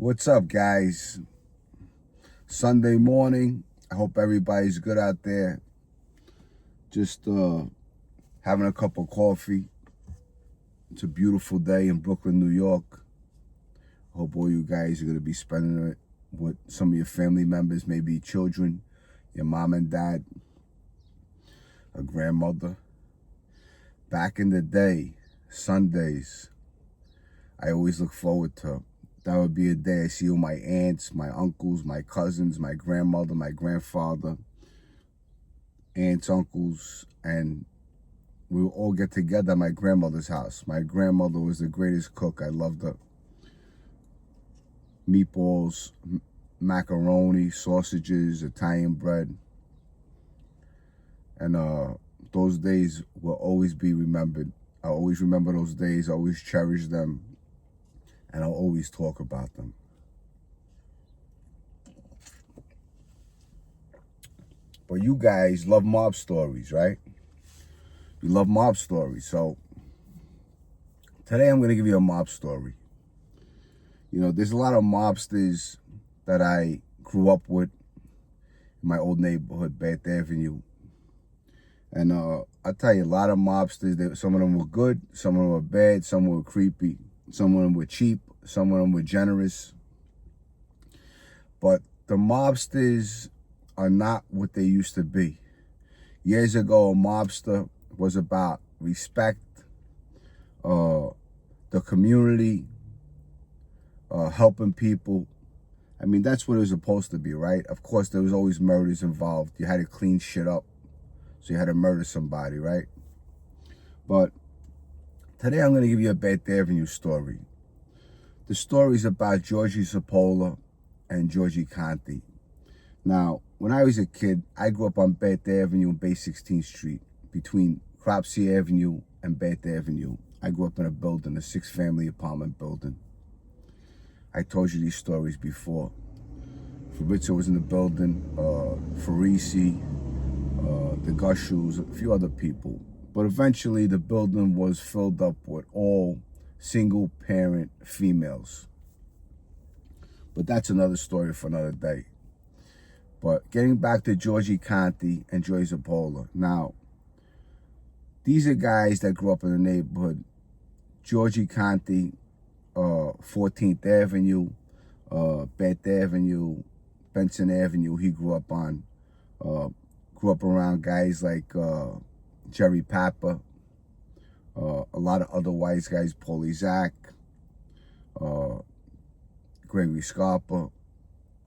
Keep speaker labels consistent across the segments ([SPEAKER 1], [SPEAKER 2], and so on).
[SPEAKER 1] What's up, guys? Sunday morning. I hope everybody's good out there. Just having a cup of coffee. It's a beautiful day in Brooklyn, New York. I hope all you guys are going to be spending it with some of your family members, maybe children, your mom and dad, a grandmother. Back in the day, Sundays, I always look forward to. That would be a day I see all my aunts, my uncles, my cousins, my grandmother, my grandfather, aunts, uncles, and we would all get together at my grandmother's house. My grandmother was the greatest cook. I loved her. Meatballs, macaroni, sausages, Italian bread. And those days will always be remembered. I always remember those days. I always cherish them. And I'll always talk about them. But you guys love mob stories, right? You love mob stories. So today I'm going to give you a mob story. You know, there's a lot of mobsters that I grew up with in my old neighborhood, Bath Avenue. And I'll tell you, a lot of mobsters, some of them were good, some of them were bad, some were creepy. Some of them were cheap, some of them were generous. But the mobsters are not what they used to be. Years ago, a mobster was about respect, the community, helping people. I mean, that's what it was supposed to be, right? Of course, there was always murders involved. You had to clean shit up, so you had to murder somebody, right? But today, I'm going to give you a Bath Avenue story. The story is about Georgie Cipolla and Georgie Conti. Now, when I was a kid, I grew up on Bath Avenue and Bay 16th Street, between Cropsey Avenue and Bath Avenue. I grew up in a building, a 6-family apartment building. I told you these stories before. Fabrizio was in the building, Farisi, the Gushus, a few other people. But eventually, the building was filled up with all single-parent females. But that's another story for another day. But getting back to Georgie Conti and Georgie Cipolla. Now, these are guys that grew up in the neighborhood. Georgie Conti, 14th Avenue, Bath Avenue, Benson Avenue, he grew up on. Grew up around guys like Jerry Papa, a lot of other wise guys, Paulie Zach, Gregory Scarpa,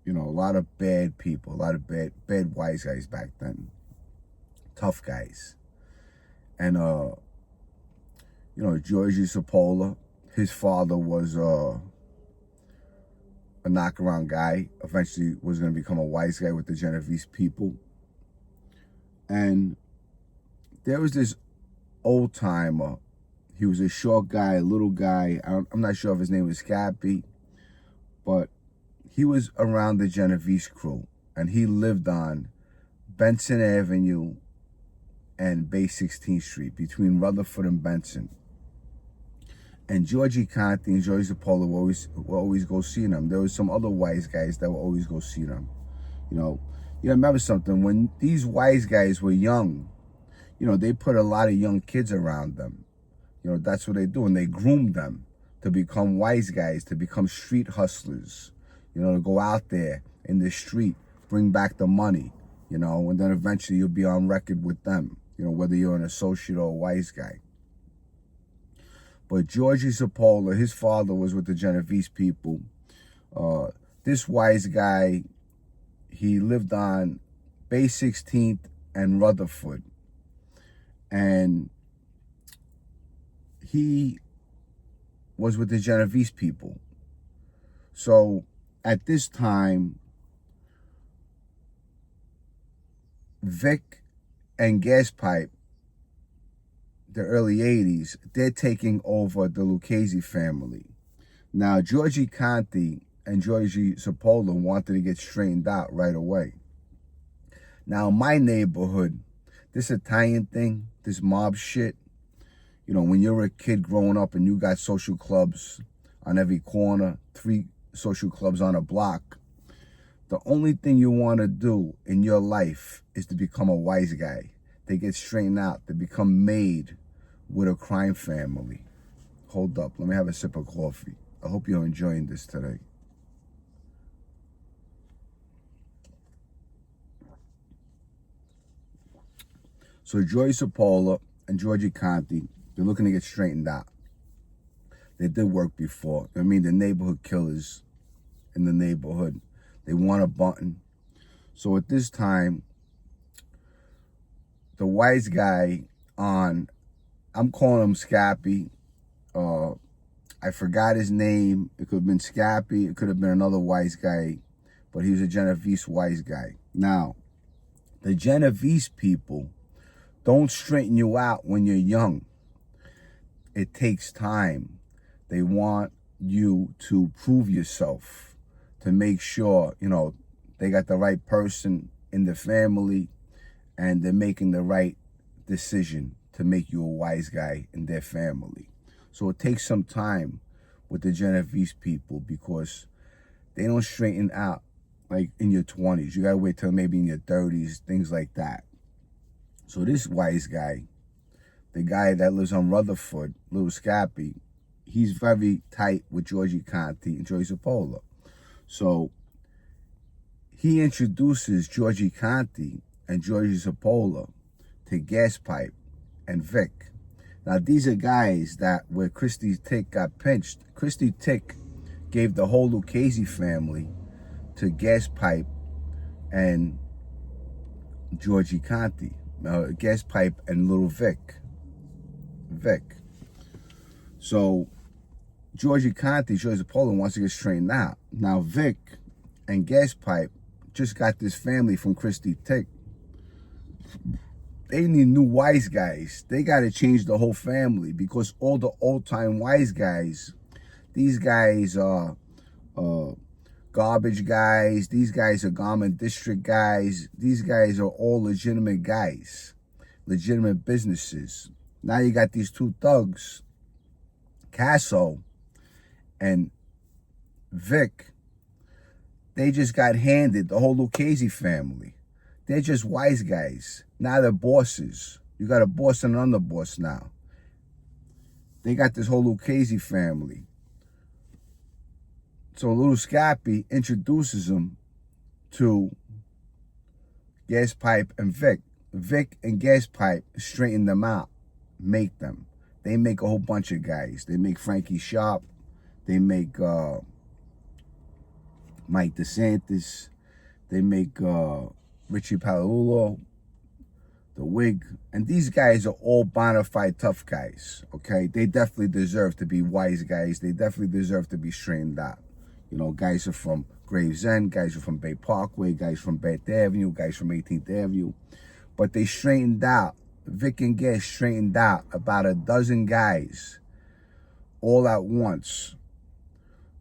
[SPEAKER 1] you know, a lot of bad people, a lot of bad wise guys back then, tough guys. And, you know, Georgie Cipolla, his father was a knockaround guy, eventually was going to become a wise guy with the Genovese people. And there was this old timer. He was a short guy, a little guy. I'm not sure if his name was Gaspipe, but he was around the Genovese crew, and he lived on Benson Avenue and Bay 16th Street, between Rutherford and Benson. And Georgie Conti and Georgie Cipolla would always go see them. There was some other wise guys that would always go see them. You know, remember something, when these wise guys were young, you know, they put a lot of young kids around them. You know, that's what they do. And they groomed them to become wise guys, to become street hustlers, you know, to go out there in the street, bring back the money, you know, and then eventually you'll be on record with them, you know, whether you're an associate or a wise guy. But Georgie Cipolla, his father was with the Genovese people. This wise guy, he lived on Bay 16th and Rutherford. And he was with the Genovese people. So at this time, Vic and Gaspipe, the early 80s, they're taking over the Lucchese family. Now, Georgie Conti and Georgie Cipolla wanted to get straightened out right away. Now, in my neighborhood, this Italian thing, this mob shit, you know, when you're a kid growing up and you got social clubs on every corner, three social clubs on a block. The only thing you want to do in your life is to become a wise guy. They get straightened out. They become made with a crime family. Hold up. Let me have a sip of coffee. I hope you're enjoying this today. So Joey Sapola and Georgie Conti, they're looking to get straightened out. They did work before. I mean, the neighborhood killers in the neighborhood. They want a button. So at this time, the wise guy on, I'm calling him Scappy. I forgot his name. It could have been Scappy. It could have been another wise guy. But he was a Genovese wise guy. Now, the Genovese people don't straighten you out when you're young. It takes time. They want you to prove yourself, to make sure, you know, they got the right person in the family and they're making the right decision to make you a wise guy in their family. So it takes some time with the Genovese people because they don't straighten out like in your 20s. You gotta wait till maybe in your 30s, things like that. So this wise guy, the guy that lives on Rutherford, Little Scappy, he's very tight with Georgie Conti and Joey Sapola. So he introduces Georgie Conti and Georgie Sapola to Gaspipe and Vic. Now these are guys that where Christy Tick got pinched. Christy Tick gave the whole Lucchese family to Gaspipe and Georgie Conti. Gaspipe and little Vic. So Georgie Conti, Georgie Sapola wants to get straightened out. Now Vic and Gaspipe just got this family from Christy Tick. They need new wise guys. They got to change the whole family because all the old-time wise guys, these guys are garbage guys. These guys are garment district guys. These guys are all legitimate guys, legitimate businesses. Now you got these two thugs, Casso and Vic. They just got handed the whole Lucchese family. They're just wise guys. Now they're bosses. You got a boss and an underboss now. They got this whole Lucchese family. So little Scappy introduces them to Gaspipe and Vic. Vic and Gaspipe straighten them out, make them. They make a whole bunch of guys. They make Frankie Sharp. They make Mike DeSantis. They make Richie Paolulo, the Wig. And these guys are all bona fide tough guys, okay? They definitely deserve to be wise guys. They definitely deserve to be straightened out. You know, guys are from Gravesend, guys are from Bay Parkway, guys from Beth Avenue, guys from 18th Avenue. But they straightened out, Vic and Gas straightened out about a dozen guys all at once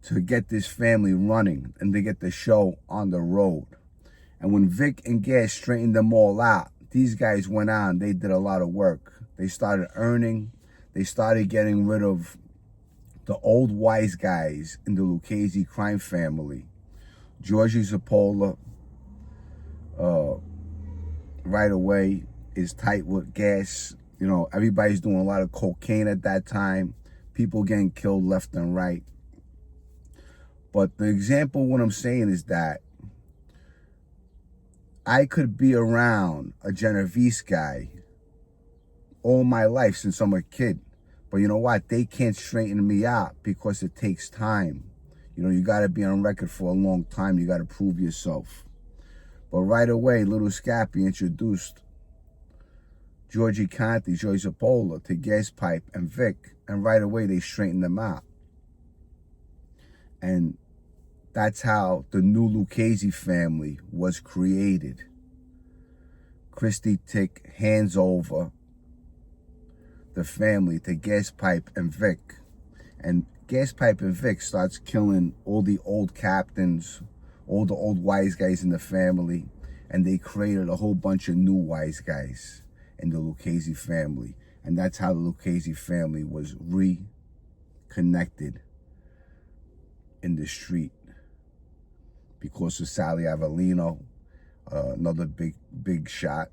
[SPEAKER 1] to get this family running and to get the show on the road. And when Vic and Gas straightened them all out, these guys went on, they did a lot of work. They started earning, they started getting rid of the old wise guys in the Lucchese crime family. Georgie Sapola, right away, is tight with Gas. You know, everybody's doing a lot of cocaine at that time. People getting killed left and right. But the example, what I'm saying is that I could be around a Genovese guy all my life since I'm a kid. But you know what? They can't straighten me out because it takes time. You know, you got to be on record for a long time. You got to prove yourself. But right away, little Scappy introduced Georgie Conti, Joey Sapola to Gaspipe and Vic. And right away, they straightened them out. And that's how the new Lucchese family was created. Christy Tick hands over the family to Gaspipe and Vic. And Gaspipe and Vic starts killing all the old captains, all the old wise guys in the family. And they created a whole bunch of new wise guys in the Lucchese family. And that's how the Lucchese family was reconnected in the street. because of Sally Avellino, another big shot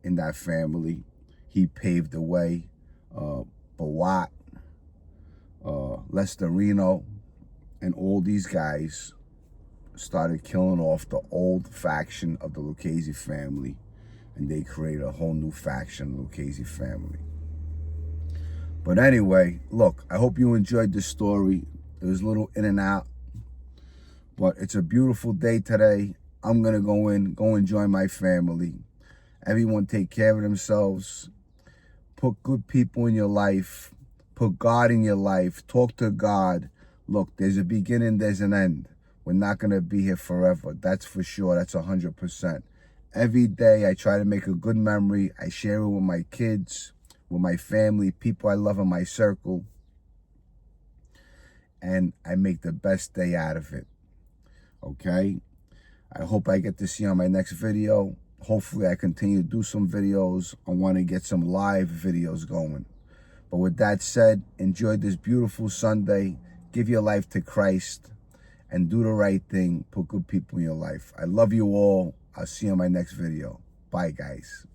[SPEAKER 1] in that family. He paved the way. Bawat, Lestarino, and all these guys started killing off the old faction of the Lucchese family, and they created a whole new faction, the Lucchese family. But anyway, look, I hope you enjoyed this story. It was a little in and out, but it's a beautiful day today. I'm going to go enjoy my family. Everyone take care of themselves. Put good people in your life. Put God in your life. Talk to God. Look, there's a beginning, there's an end. We're not going to be here forever. That's for sure. That's 100%. Every day I try to make a good memory. I share it with my kids, with my family, people I love in my circle. And I make the best day out of it. Okay? I hope I get to see you on my next video. Hopefully I continue to do some videos. I want to get some live videos going. But with that said, enjoy this beautiful Sunday. Give your life to Christ and do the right thing. Put good people in your life. I love you all. I'll see you on my next video. Bye, guys.